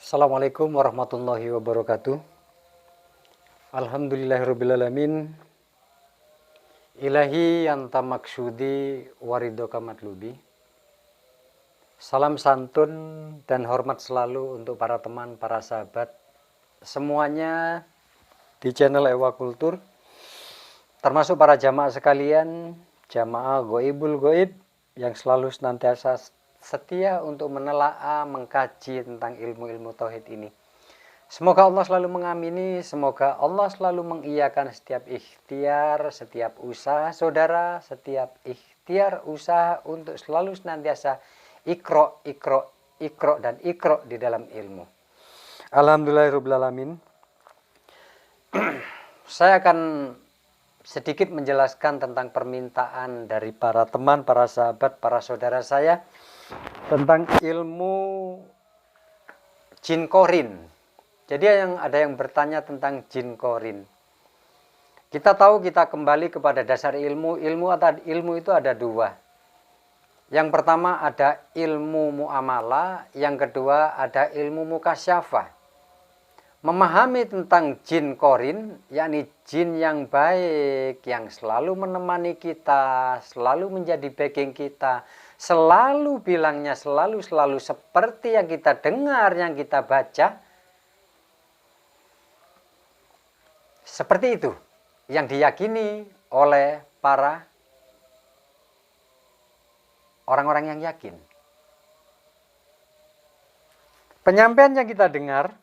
Assalamualaikum warahmatullahi wabarakatuh. Alhamdulillahirrabbilalamin. Ilahi anta maksudi waridoka matlubi. Salam santun dan hormat selalu untuk para teman, para sahabat semuanya di channel Ewa Kultur, termasuk para jamaah sekalian, jamaah goibul goib yang selalu senantiasa setia untuk menelaah, mengkaji tentang ilmu-ilmu tauhid ini. Semoga Allah selalu mengamini, semoga Allah selalu mengiyakan setiap ikhtiar, setiap usaha saudara, setiap ikhtiar usaha untuk selalu senantiasa ikro dan ikro di dalam ilmu. Alhamdulillahirrahmanirrahim. Saya akan sedikit menjelaskan tentang permintaan dari para teman, para sahabat, para saudara saya tentang ilmu jin korin. Jadi ada yang bertanya tentang jin korin. Kita tahu, kita kembali kepada dasar ilmu. Ilmu itu ada dua. Yang pertama ada ilmu muamalah, yang kedua ada ilmu mukasyafah. Memahami tentang jin korin, yakni jin yang baik, yang selalu menemani kita, selalu menjadi backing kita, selalu bilangnya selalu seperti yang kita dengar, yang kita baca. Seperti itu yang diyakini oleh para orang-orang yang yakin. Penyampaian yang kita dengar,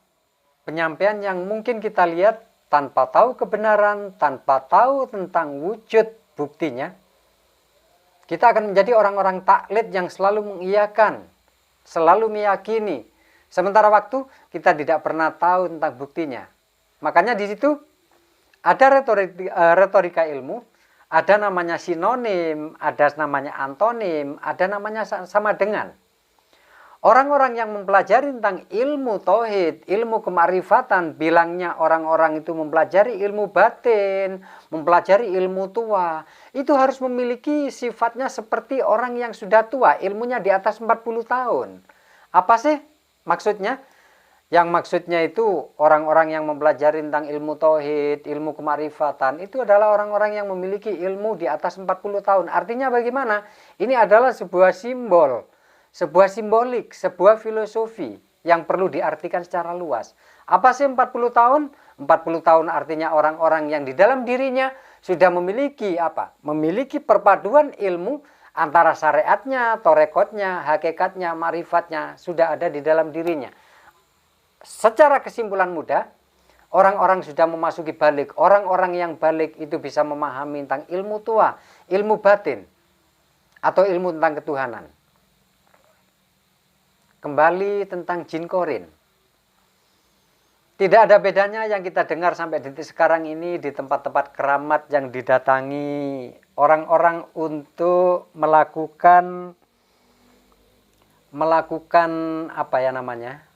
penyampaian yang mungkin kita lihat tanpa tahu kebenaran, tanpa tahu tentang wujud buktinya, kita akan menjadi orang-orang taklid yang selalu mengiyakan, selalu meyakini. Sementara waktu kita tidak pernah tahu tentang buktinya. Makanya di situ ada retorika ilmu, ada namanya sinonim, ada namanya antonim, ada namanya sama dengan. Orang-orang yang mempelajari tentang ilmu tauhid, ilmu kemarifatan, bilangnya orang-orang itu mempelajari ilmu batin, mempelajari ilmu tua, itu harus memiliki sifatnya seperti orang yang sudah tua, ilmunya di atas 40 tahun. Apa sih maksudnya? Yang maksudnya itu orang-orang yang mempelajari tentang ilmu tauhid, ilmu kemarifatan, itu adalah orang-orang yang memiliki ilmu di atas 40 tahun. Artinya bagaimana? Ini adalah sebuah simbol, sebuah simbolik, sebuah filosofi yang perlu diartikan secara luas. Apa sih 40 tahun? 40 tahun artinya orang-orang yang di dalam dirinya sudah memiliki apa? Memiliki perpaduan ilmu antara syariatnya, torekotnya, hakikatnya, marifatnya sudah ada di dalam dirinya. Secara kesimpulan mudah, orang-orang sudah memasuki balik. Orang-orang yang balik itu bisa memahami tentang ilmu tua, ilmu batin, atau ilmu tentang ketuhanan. Kembali tentang jin korin. Tidak ada bedanya yang kita dengar sampai detik sekarang ini di tempat-tempat keramat yang didatangi orang-orang untuk melakukan apa ya namanya?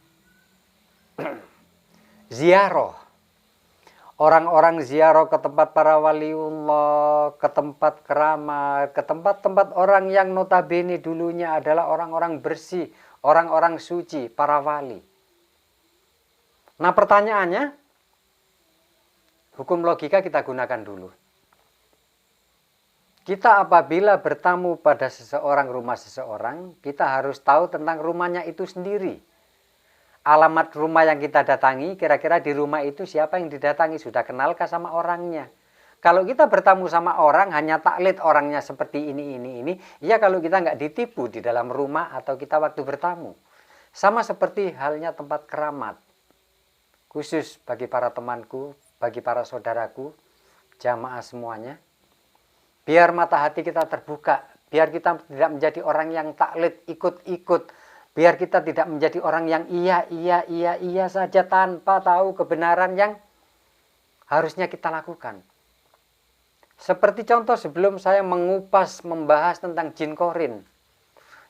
Ziarah. Orang-orang ziarah ke tempat para waliullah, ke tempat keramat, ke tempat-tempat orang yang notabene dulunya adalah orang-orang bersih, orang-orang suci, para wali. Nah, pertanyaannya, hukum logika kita gunakan dulu. Kita apabila bertamu pada seseorang, rumah seseorang, kita harus tahu tentang rumahnya itu sendiri. Alamat rumah yang kita datangi, kira-kira di rumah itu siapa yang didatangi, sudah kenalkah sama orangnya? Kalau kita bertamu sama orang, hanya taklid orangnya seperti ini, ya kalau kita nggak ditipu di dalam rumah atau kita waktu bertamu. Sama seperti halnya tempat keramat. Khusus bagi para temanku, bagi para saudaraku, jamaah semuanya. Biar mata hati kita terbuka, biar kita tidak menjadi orang yang taklid, ikut-ikut. Biar kita tidak menjadi orang yang iya saja tanpa tahu kebenaran yang harusnya kita lakukan. Seperti contoh sebelum saya membahas tentang jin korin.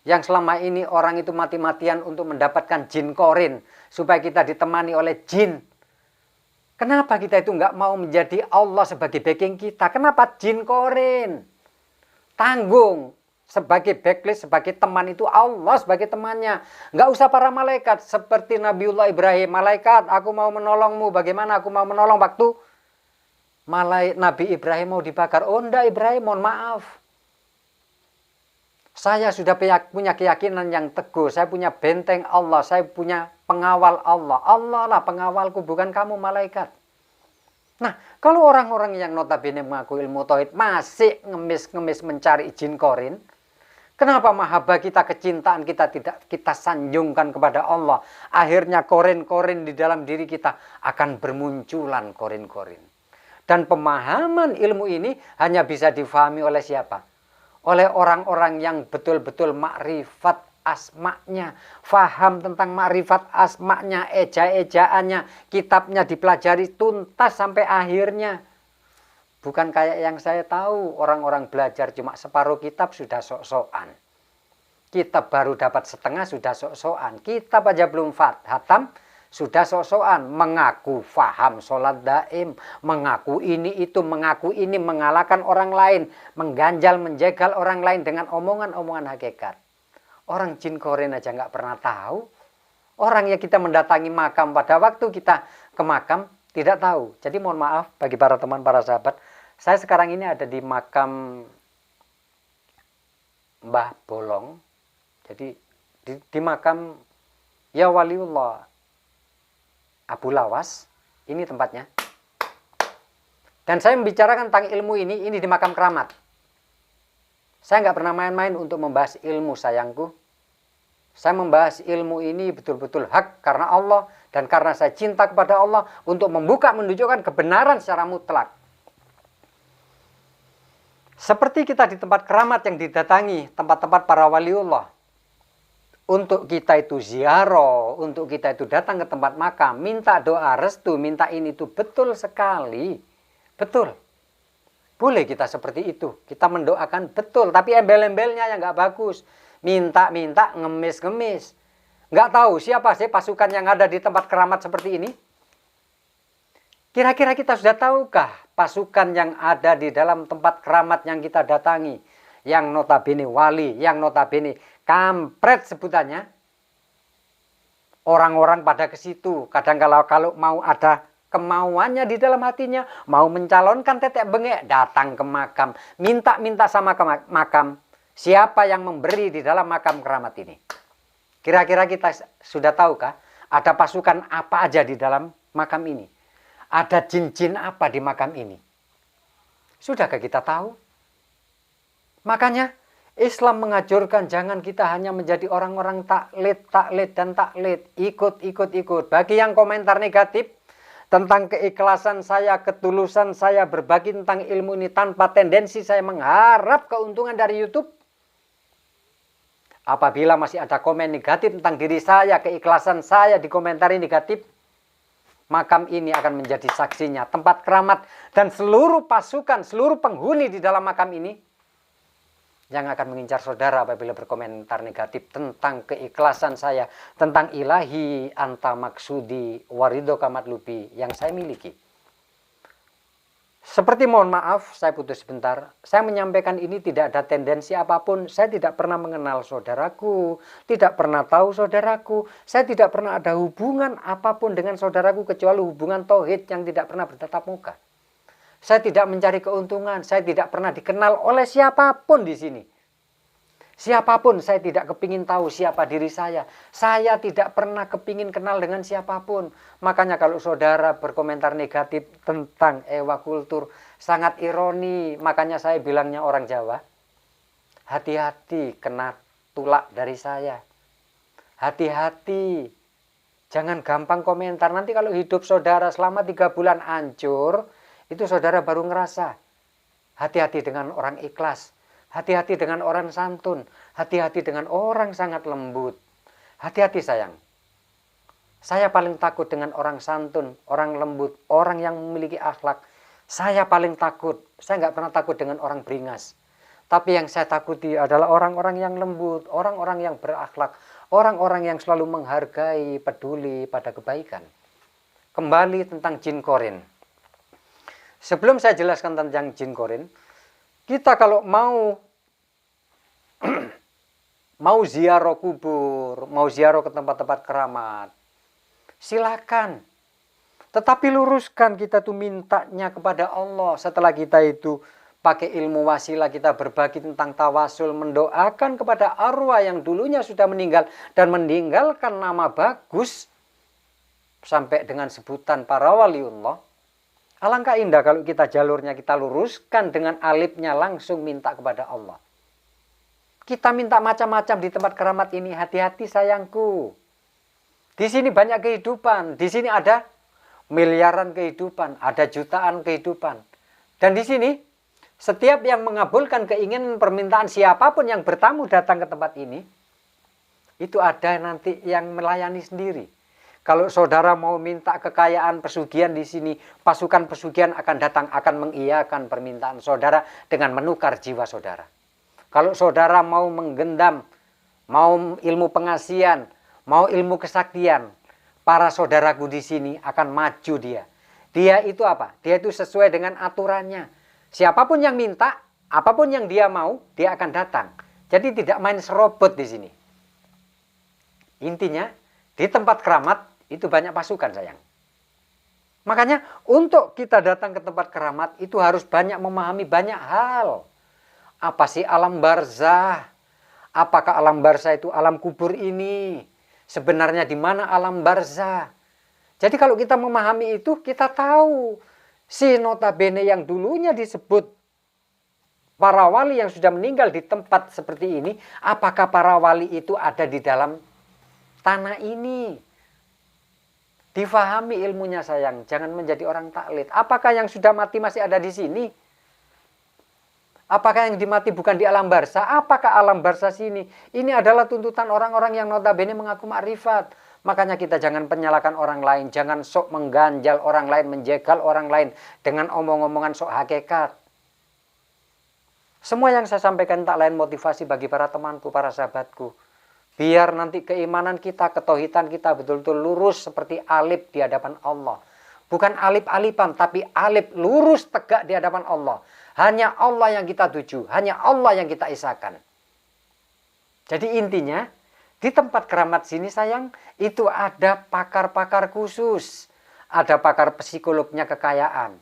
Yang selama ini orang itu mati-matian untuk mendapatkan jin korin. Supaya kita ditemani oleh jin. Kenapa kita itu nggak mau menjadi Allah sebagai backing kita? Kenapa jin korin? Tanggung. sebagai backlist, sebagai teman itu Allah sebagai temannya. Nggak usah para malaikat. Seperti Nabiullah Ibrahim. Malaikat, aku mau menolongmu. Bagaimana aku mau menolong waktu Nabi Ibrahim mau dibakar? Oh enggak Ibrahim, mohon maaf. Saya sudah punya keyakinan yang teguh. Saya punya benteng Allah. Saya punya pengawal Allah. Allah lah pengawalku, bukan kamu malaikat. Nah, kalau orang-orang yang notabene mengaku ilmu tauhid masih ngemis-ngemis mencari jin korin, kenapa mahabbah kita, kecintaan kita tidak kita sanjungkan kepada Allah? Akhirnya korin-korin di dalam diri kita akan bermunculan korin-korin. Dan pemahaman ilmu ini hanya bisa difahami oleh siapa? Oleh orang-orang yang betul-betul makrifat asma'nya, faham tentang makrifat asma'nya, eja-ejaannya, kitabnya dipelajari tuntas sampai akhirnya. Bukan kayak yang saya tahu, orang-orang belajar cuma separuh kitab sudah sok-sokan. Kitab baru dapat setengah sudah sok-sokan. Kitab aja belum hatam sudah sok-sokan. Mengaku faham sholat daim, mengaku ini itu, mengaku ini, mengalahkan orang lain, mengganjal, menjegal orang lain dengan omongan-omongan hakikat. Orang jin korin aja nggak pernah tahu. Orang yang kita mendatangi makam pada waktu kita ke makam tidak tahu. Jadi mohon maaf bagi para teman, para sahabat. Saya sekarang ini ada di makam Mbah Bolong. Jadi di makam Ya Waliullah Abu Lawas. Ini tempatnya. Dan saya membicarakan tentang ilmu ini di makam keramat. Saya nggak pernah main-main untuk membahas ilmu sayangku. Saya membahas ilmu ini betul-betul hak karena Allah dan karena saya cinta kepada Allah untuk membuka, menunjukkan kebenaran secara mutlak. Seperti kita di tempat keramat yang didatangi, tempat-tempat para waliullah. Untuk kita itu ziarah, untuk kita itu datang ke tempat makam, minta doa restu, minta ini itu betul sekali. Betul. Boleh kita seperti itu. Kita mendoakan betul, tapi embel-embelnya yang nggak bagus. Minta-minta, ngemis-ngemis. Nggak tahu siapa sih pasukan yang ada di tempat keramat seperti ini? Kira-kira kita sudah tahukah pasukan yang ada di dalam tempat keramat yang kita datangi? Yang notabene wali, yang notabene kampret sebutannya. Orang-orang pada ke situ. Kadang kalau mau ada kemauannya di dalam hatinya, mau mencalonkan tetek bengek, datang ke makam. Minta-minta sama ke makam. Siapa yang memberi di dalam makam keramat ini? Kira-kira kita sudah tahukah ada pasukan apa aja di dalam makam ini? Ada jin-jin apa di makam ini? Sudahkah kita tahu? Makanya Islam mengajarkan jangan kita hanya menjadi orang-orang taklid, dan taklid. Ikut. Bagi yang komentar negatif tentang keikhlasan saya, ketulusan saya berbagi tentang ilmu ini tanpa tendensi saya mengharap keuntungan dari YouTube. Apabila masih ada komen negatif tentang diri saya, keikhlasan saya dikomentari negatif, makam ini akan menjadi saksinya. Tempat keramat dan seluruh pasukan, seluruh penghuni di dalam makam ini yang akan mengincar saudara apabila berkomentar negatif tentang keikhlasan saya, tentang ilahi anta maksudi warido kamatlubi yang saya miliki. Seperti mohon maaf, saya putus sebentar. Saya menyampaikan ini tidak ada tendensi apapun. Saya tidak pernah mengenal saudaraku, tidak pernah tahu saudaraku. Saya tidak pernah ada hubungan apapun dengan saudaraku kecuali hubungan tauhid yang tidak pernah bertatap muka. Saya tidak mencari keuntungan, saya tidak pernah dikenal oleh siapapun di sini. Siapapun, saya tidak kepingin tahu siapa diri saya. Saya tidak pernah kepingin kenal dengan siapapun. Makanya kalau saudara berkomentar negatif tentang Ewa Kultur, sangat ironi. Makanya saya bilangnya orang Jawa, hati-hati kena tulak dari saya. Hati-hati, jangan gampang komentar. Nanti kalau hidup saudara selama 3 bulan hancur, itu saudara baru ngerasa. Hati-hati dengan orang ikhlas. Hati-hati dengan orang santun. Hati-hati dengan orang sangat lembut. Hati-hati sayang. Saya paling takut dengan orang santun, orang lembut, orang yang memiliki akhlak. Saya paling takut. Saya nggak pernah takut dengan orang beringas. Tapi yang saya takuti adalah orang-orang yang lembut, orang-orang yang berakhlak, orang-orang yang selalu menghargai, peduli pada kebaikan. Kembali tentang jin korin. Sebelum saya jelaskan tentang jin korin, kita kalau mau mau ziarah kubur, mau ziarah ke tempat-tempat keramat, silakan. Tetapi luruskan kita tuh mintanya kepada Allah. Setelah kita itu pakai ilmu wasilah, kita berbagi tentang tawasul, mendoakan kepada arwah yang dulunya sudah meninggal dan meninggalkan nama bagus sampai dengan sebutan para waliullah. Alangkah indah kalau kita jalurnya kita luruskan dengan alifnya langsung minta kepada Allah. Kita minta macam-macam di tempat keramat ini, hati-hati sayangku. Di sini banyak kehidupan, di sini ada miliaran kehidupan, ada jutaan kehidupan. Dan di sini setiap yang mengabulkan keinginan permintaan siapapun yang bertamu datang ke tempat ini, itu ada nanti yang melayani sendiri. Kalau saudara mau minta kekayaan pesugihan di sini, pasukan pesugihan akan datang, akan mengiyakan permintaan saudara dengan menukar jiwa saudara. Kalau saudara mau menggendam, mau ilmu pengasihan, mau ilmu kesaktian, para saudaraku di sini akan maju dia. Dia itu apa? Dia itu sesuai dengan aturannya. Siapapun yang minta, apapun yang dia mau, dia akan datang. Jadi tidak main serobot di sini. Intinya, di tempat keramat itu banyak pasukan sayang. Makanya untuk kita datang ke tempat keramat itu harus banyak memahami banyak hal. Apa sih alam barzah? Apakah alam barzah itu alam kubur ini? Sebenarnya di mana alam barzah? Jadi kalau kita memahami itu, kita tahu si notabene yang dulunya disebut para wali yang sudah meninggal di tempat seperti ini, apakah para wali itu ada di dalam tanah ini? Difahami ilmunya sayang, jangan menjadi orang taklid. Apakah yang sudah mati masih ada di sini? Apakah yang dimati bukan di alam barzah? Apakah alam barzah sini? Ini adalah tuntutan orang-orang yang notabene mengaku makrifat. Makanya kita jangan penyalahkan orang lain. Jangan sok mengganjal orang lain, menjegal orang lain dengan omong-omongan sok hakikat. Semua yang saya sampaikan tak lain motivasi bagi para temanku, para sahabatku. Biar nanti keimanan kita, ketauhidan kita betul-betul lurus seperti alif di hadapan Allah. Bukan alif-alifan, tapi alif lurus tegak di hadapan Allah. Hanya Allah yang kita tuju, hanya Allah yang kita isakan. Jadi intinya, di tempat keramat sini sayang, itu ada pakar-pakar khusus. Ada pakar psikolognya kekayaan.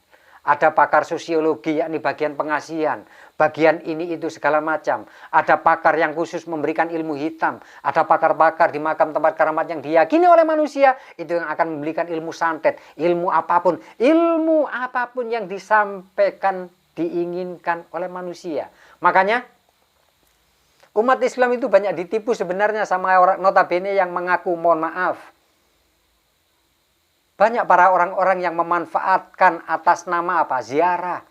Ada pakar sosiologi, yakni bagian pengasihan. Bagian ini itu segala macam. Ada pakar yang khusus memberikan ilmu hitam. Ada pakar-pakar di makam tempat keramat yang diyakini oleh manusia. Itu yang akan memberikan ilmu santet. Ilmu apapun yang disampaikan, diinginkan oleh manusia. Makanya umat Islam itu banyak ditipu sebenarnya sama orang notabene yang mengaku mohon maaf. Banyak para orang-orang yang memanfaatkan atas nama apa? Ziarah.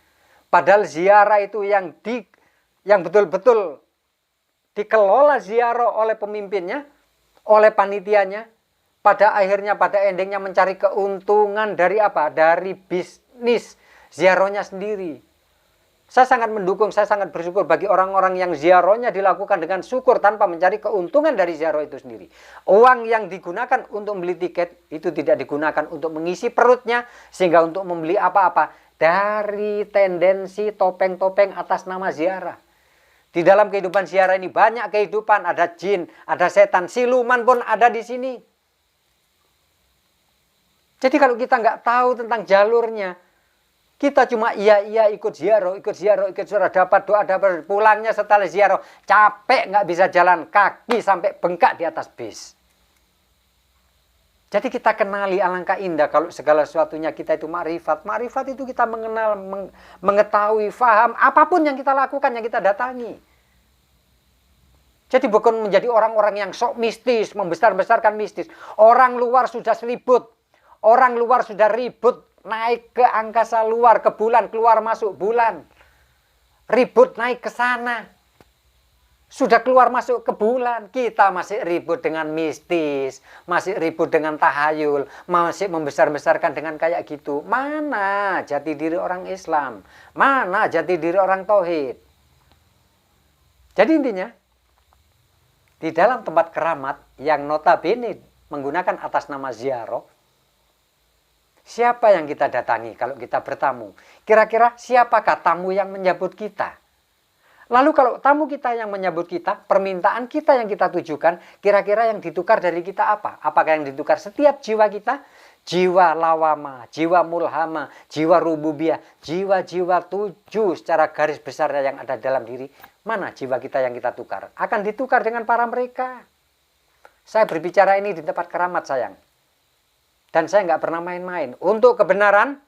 Padahal ziarah itu yang betul-betul dikelola ziarah oleh pemimpinnya, oleh panitianya. Pada akhirnya, pada endingnya mencari keuntungan dari apa? Dari bisnis ziarahnya sendiri. Saya sangat mendukung, saya sangat bersyukur bagi orang-orang yang ziarahnya dilakukan dengan syukur tanpa mencari keuntungan dari ziarah itu sendiri. Uang yang digunakan untuk membeli tiket itu tidak digunakan untuk mengisi perutnya sehingga untuk membeli apa-apa dari tendensi topeng-topeng atas nama ziarah. Di dalam kehidupan ziarah ini banyak kehidupan, ada jin, ada setan, siluman pun ada di sini. Jadi kalau kita nggak tahu tentang jalurnya, kita cuma iya ikut ziarah, dapat doa, dapat pulangnya setelah ziarah capek nggak bisa jalan kaki sampai bengkak di atas bis. Jadi kita kenali alangkah indah kalau segala sesuatunya kita itu makrifat. Makrifat itu kita mengenal, mengetahui, faham apapun yang kita lakukan, yang kita datangi. Jadi bukan menjadi orang-orang yang sok mistis, membesar-besarkan mistis. Orang luar sudah selibut, orang luar sudah ribut. Naik ke angkasa luar, ke bulan, keluar masuk bulan. Ribut naik ke sana. Sudah keluar masuk ke bulan. Kita masih ribut dengan mistis. Masih ribut dengan tahayul. Masih membesar-besarkan dengan kayak gitu. Mana jati diri orang Islam? Mana jati diri orang Tauhid? Jadi intinya, di dalam tempat keramat yang notabene menggunakan atas nama ziarah, siapa yang kita datangi kalau kita bertamu? Kira-kira siapakah tamu yang menyambut kita? Lalu kalau tamu kita yang menyambut kita, permintaan kita yang kita tujukan, kira-kira yang ditukar dari kita apa? Apakah yang ditukar setiap jiwa kita? Jiwa lawama, jiwa mulhama, jiwa rububiyah, jiwa-jiwa 7 secara garis besar yang ada dalam diri. Mana jiwa kita yang kita tukar? Akan ditukar dengan para mereka. Saya berbicara ini di tempat keramat, sayang. Dan saya nggak pernah main-main. Untuk kebenaran,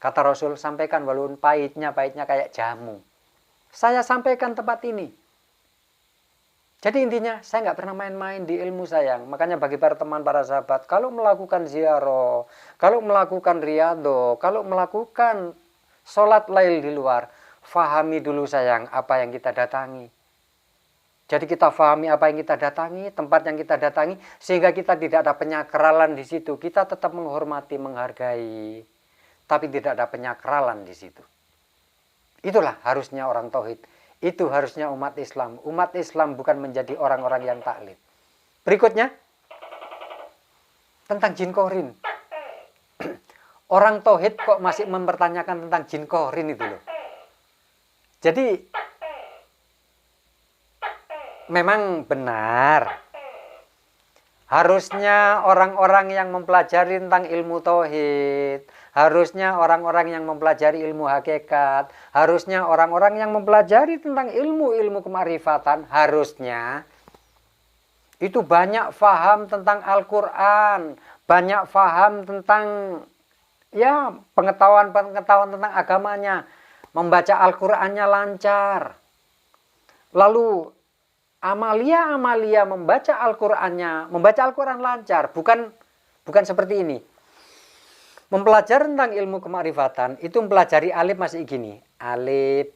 kata Rasul, sampaikan walaupun pahitnya kayak jamu. Saya sampaikan tempat ini. Jadi intinya, saya nggak pernah main-main di ilmu, sayang. Makanya bagi para teman, para sahabat, kalau melakukan ziarah, kalau melakukan riyadhah, kalau melakukan sholat lail di luar, fahami dulu, sayang, apa yang kita datangi. Jadi kita fahami apa yang kita datangi, tempat yang kita datangi, sehingga kita tidak ada penyakralan di situ. Kita tetap menghormati, menghargai, tapi tidak ada penyakralan di situ. Itulah harusnya orang tauhid. Itu harusnya umat Islam. Umat Islam bukan menjadi orang-orang yang taklid. Berikutnya, tentang jin korin. Orang tauhid kok masih mempertanyakan tentang jin korin itu loh. Jadi, memang benar. Harusnya orang-orang yang mempelajari tentang ilmu tauhid, harusnya orang-orang yang mempelajari ilmu hakikat, harusnya orang-orang yang mempelajari tentang ilmu-ilmu kemarifatan, harusnya itu banyak faham tentang Al-Quran, banyak faham tentang ya pengetahuan-pengetahuan tentang agamanya, membaca Al-Qurannya lancar. Lalu amalia membaca Al-Qur'annya, membaca Al-Qur'an lancar, bukan seperti ini. Mempelajari tentang ilmu kemarifatan, itu mempelajari alif masih gini. Alif,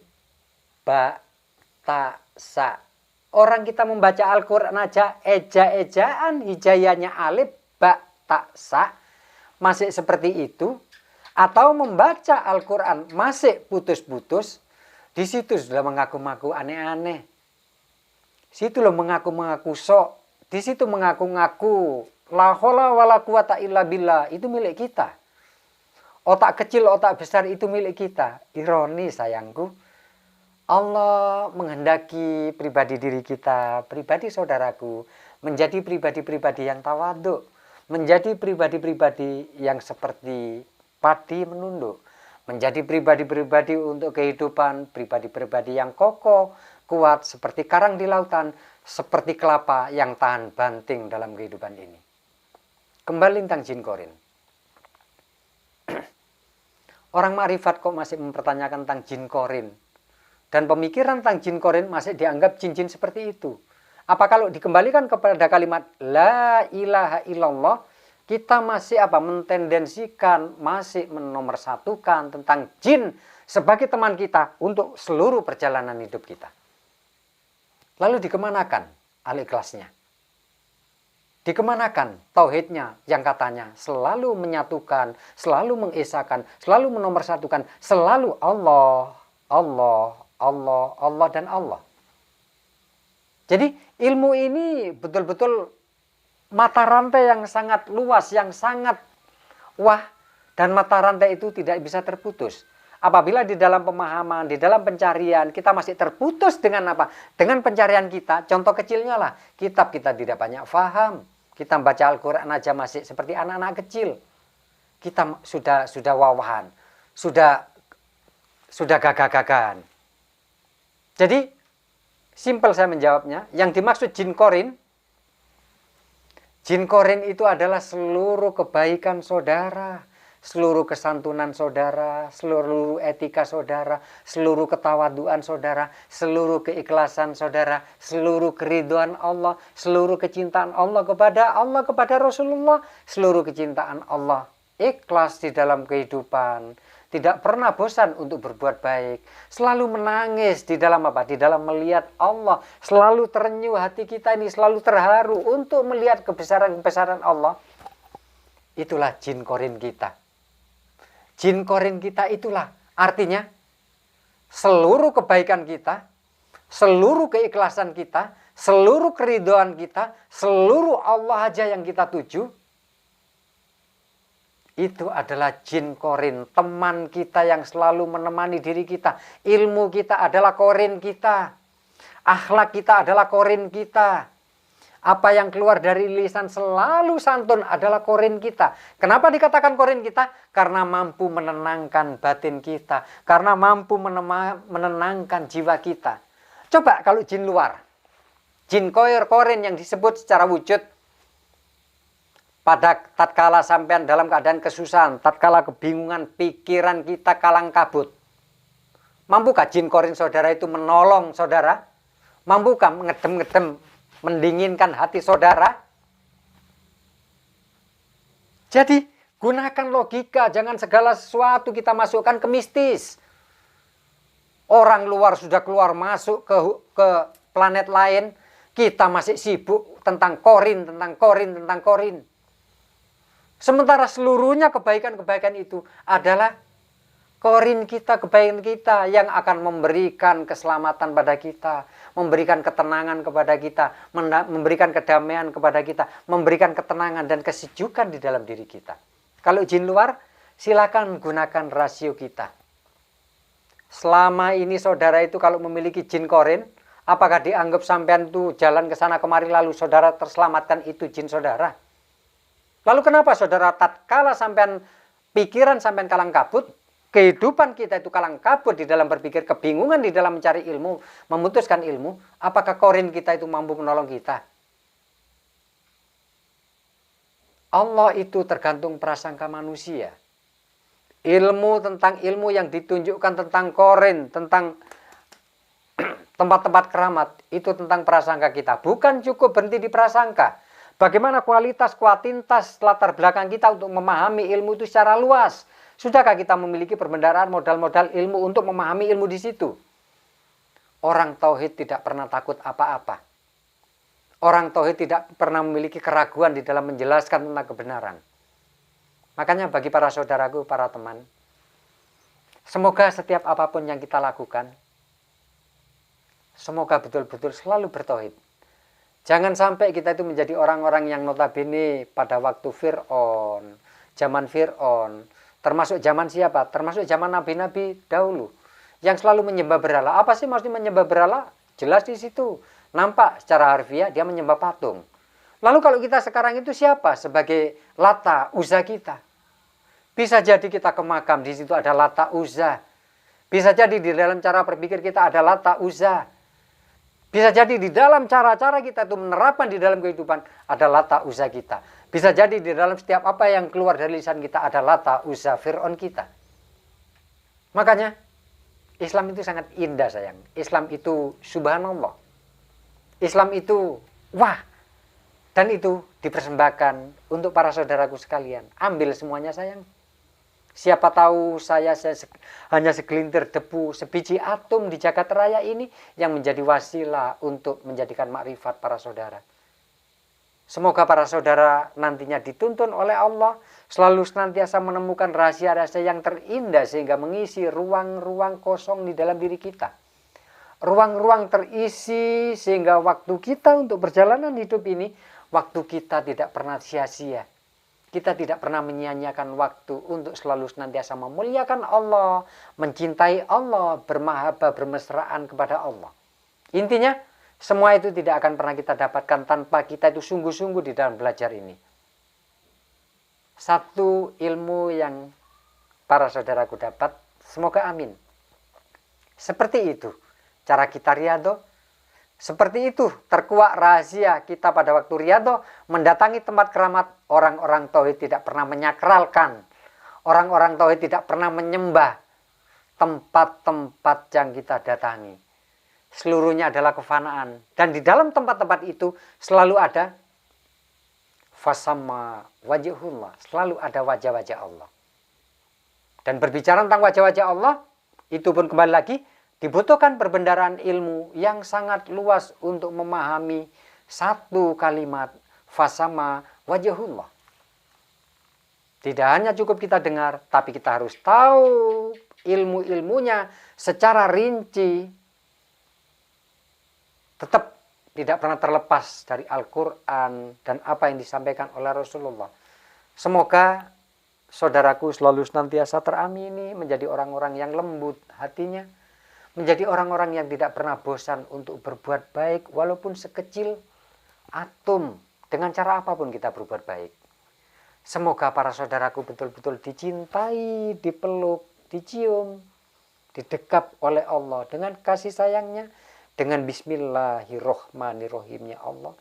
ba, ta, sa. Orang kita membaca Al-Qur'an aja, eja-ejaan, hijayanya alif, ba, ta, sa. Masih seperti itu. Atau membaca Al-Qur'an masih putus-putus, di situ sudah mengaku-ngaku aneh-aneh. Situ loh mengaku-ngaku sok, di situ mengaku-ngaku la haula wala quwata illa billah, itu milik kita. Otak kecil, otak besar itu milik kita. Ironi, sayangku. Allah menghendaki pribadi diri kita, pribadi saudaraku, menjadi pribadi-pribadi yang tawaduk, menjadi pribadi-pribadi yang seperti padi menunduk, menjadi pribadi-pribadi untuk kehidupan, pribadi-pribadi yang kokoh, kuat seperti karang di lautan, seperti kelapa yang tahan banting dalam kehidupan ini. Kembali tentang jin korin. Orang makrifat kok masih mempertanyakan tentang jin korin. Dan pemikiran tentang jin korin masih dianggap jin-jin seperti itu. Apa kalau dikembalikan kepada kalimat la ilaha illallah, kita masih mentendensikan, masih menomorsatukan tentang jin sebagai teman kita untuk seluruh perjalanan hidup kita. Lalu dikemanakan al-ikhlasnya? Dikemanakan tauhidnya yang katanya selalu menyatukan, selalu mengesahkan, selalu menomorsatukan, selalu Allah, Allah, Allah, Allah, dan Allah. Jadi ilmu ini betul-betul mata rantai yang sangat luas, yang sangat wah, dan mata rantai itu tidak bisa terputus. Apabila di dalam pemahaman, di dalam pencarian, kita masih terputus dengan apa? Dengan pencarian kita, contoh kecilnya lah, kitab kita tidak banyak faham. Kita baca Al-Quran aja masih seperti anak-anak kecil. Kita sudah wawahan, sudah gagah-gagahan. Jadi, simpel saya menjawabnya, yang dimaksud jin korin itu adalah seluruh kebaikan saudara, seluruh kesantunan saudara, seluruh etika saudara, seluruh ketawaduan saudara, seluruh keikhlasan saudara, seluruh keridhaan Allah, seluruh kecintaan Allah, kepada Rasulullah, seluruh kecintaan Allah, ikhlas di dalam kehidupan, tidak pernah bosan untuk berbuat baik, selalu menangis di dalam apa? Di dalam melihat Allah, selalu terenyuh hati kita ini, selalu terharu untuk melihat kebesaran-kebesaran Allah. Itulah jin korin kita. Jin korin kita itulah artinya seluruh kebaikan kita, seluruh keikhlasan kita, seluruh keridhaan kita, seluruh Allah aja yang kita tuju, itu adalah jin korin, teman kita yang selalu menemani diri kita. Ilmu kita adalah korin kita. Akhlak kita adalah korin kita. Apa yang keluar dari lisan selalu santun adalah korin kita. Kenapa dikatakan korin kita? Karena mampu menenangkan batin kita. Karena mampu menenangkan jiwa kita. Coba kalau jin luar. Jin korin yang disebut secara wujud. Pada tatkala sampean dalam keadaan kesusahan, tatkala kebingungan, pikiran kita kalang kabut. Mampukah jin korin saudara itu menolong saudara? Mampukah ngedem-ngedem, mendinginkan hati saudara? Jadi, gunakan logika, jangan segala sesuatu kita masukkan ke mistis. Orang luar sudah keluar masuk ke planet lain, kita masih sibuk tentang korin, tentang korin, tentang korin. Sementara seluruhnya kebaikan-kebaikan itu adalah korin kita, kebaikan kita yang akan memberikan keselamatan pada kita, memberikan ketenangan kepada kita, memberikan kedamaian kepada kita, memberikan ketenangan dan kesejukan di dalam diri kita. Kalau jin luar, silakan gunakan rasio kita. Selama ini saudara itu kalau memiliki jin korin, apakah dianggap sampean itu jalan ke sana kemari lalu saudara terselamatkan itu jin saudara? Lalu kenapa saudara tatkala sampean pikiran sampean kalang kabut, kehidupan kita itu kalang kabut di dalam berpikir, kebingungan di dalam mencari ilmu, memutuskan ilmu, apakah korin kita itu mampu menolong kita? Allah itu tergantung prasangka manusia. Ilmu tentang ilmu yang ditunjukkan tentang korin, tentang tempat-tempat keramat, itu tentang prasangka kita. Bukan cukup berhenti di prasangka. Bagaimana kualitas latar belakang kita untuk memahami ilmu itu secara luas? Sudahkah kita memiliki perbendaharaan modal-modal ilmu untuk memahami ilmu di situ? Orang tauhid tidak pernah takut apa-apa. Orang tauhid tidak pernah memiliki keraguan di dalam menjelaskan tentang kebenaran. Makanya bagi para saudaraku, para teman, semoga setiap apapun yang kita lakukan, semoga betul-betul selalu bertauhid. Jangan sampai kita itu menjadi orang-orang yang notabene pada waktu Fir'aun, zaman Fir'aun, termasuk zaman siapa? Termasuk zaman nabi-nabi dahulu yang selalu menyembah berhala. Apa sih maksudnya menyembah berhala? Jelas di situ. Nampak secara harfiah dia menyembah patung. Lalu kalau kita sekarang itu siapa sebagai Lata, Uzza kita? Bisa jadi kita ke makam, di situ ada Lata, Uzza. Bisa jadi di dalam cara berpikir kita ada Lata, Uzza. Bisa jadi di dalam cara-cara kita itu menerapkan di dalam kehidupan ada Lata, Uzza kita. Bisa jadi di dalam setiap apa yang keluar dari lisan kita ada Lata, Uzza, Fir'aun kita. Makanya Islam itu sangat indah sayang. Islam itu subhanallah. Islam itu wah. Dan itu dipersembahkan untuk para saudaraku sekalian. Ambil semuanya sayang. Siapa tahu saya hanya segelintir debu, sebiji atom di jagat raya ini yang menjadi wasilah untuk menjadikan makrifat para saudara. Semoga para saudara nantinya dituntun oleh Allah selalu senantiasa menemukan rahasia-rahasia yang terindah sehingga mengisi ruang-ruang kosong di dalam diri kita. Ruang-ruang terisi sehingga waktu kita untuk perjalanan hidup ini, waktu kita tidak pernah sia-sia. Kita tidak pernah menyia-nyiakan waktu untuk selalu senantiasa memuliakan Allah, mencintai Allah, bermahabbah, bermesraan kepada Allah. Intinya, semua itu tidak akan pernah kita dapatkan tanpa kita itu sungguh-sungguh di dalam belajar ini. Satu ilmu yang para saudaraku dapat, semoga amin. Seperti itu cara kita riyadhah. Seperti itu terkuak rahasia kita pada waktu riyadhah mendatangi tempat keramat. Orang-orang tauhid tidak pernah menyakralkan. Orang-orang tauhid tidak pernah menyembah tempat-tempat yang kita datangi. Seluruhnya adalah kefanaan. Dan di dalam tempat-tempat itu selalu ada fasamma wajhullah. Selalu ada wajah-wajah Allah. Dan berbicara tentang wajah-wajah Allah, itu pun kembali lagi dibutuhkan perbendaharaan ilmu yang sangat luas untuk memahami satu kalimat fasama wajhullah. Tidak hanya cukup kita dengar, tapi kita harus tahu ilmu-ilmunya secara rinci. Tetap tidak pernah terlepas dari Al-Quran dan apa yang disampaikan oleh Rasulullah. Semoga saudaraku selalu senantiasa teramini, menjadi orang-orang yang lembut hatinya, menjadi orang-orang yang tidak pernah bosan untuk berbuat baik walaupun sekecil atom, dengan cara apapun kita berbuat baik. Semoga para saudaraku betul-betul dicintai, dipeluk, dicium, didekap oleh Allah dengan kasih sayangnya, dengan bismillahirrohmanirrohimnya Allah.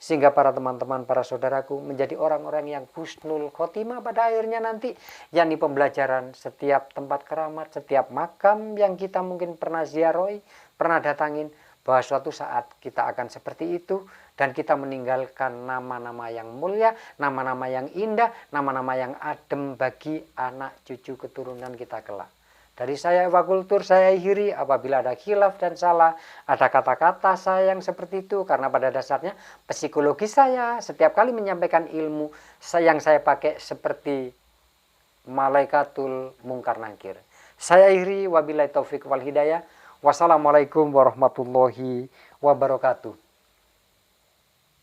Sehingga para teman-teman, para saudaraku menjadi orang-orang yang husnul khotimah pada akhirnya nanti, yakni pembelajaran setiap tempat keramat, setiap makam yang kita mungkin pernah ziarahi, pernah datangin, bahwa suatu saat kita akan seperti itu dan kita meninggalkan nama-nama yang mulia, nama-nama yang indah, nama-nama yang adem bagi anak cucu keturunan kita kelak. Dari saya Ewa Kultur, saya akhiri. Apabila ada khilaf dan salah, ada kata-kata saya yang seperti itu, karena pada dasarnya psikologi saya setiap kali menyampaikan ilmu yang saya pakai seperti malaikatul mungkar nangkir. Saya akhiri, wabillahi taufik wal hidayah. Wassalamualaikum warahmatullahi wabarakatuh.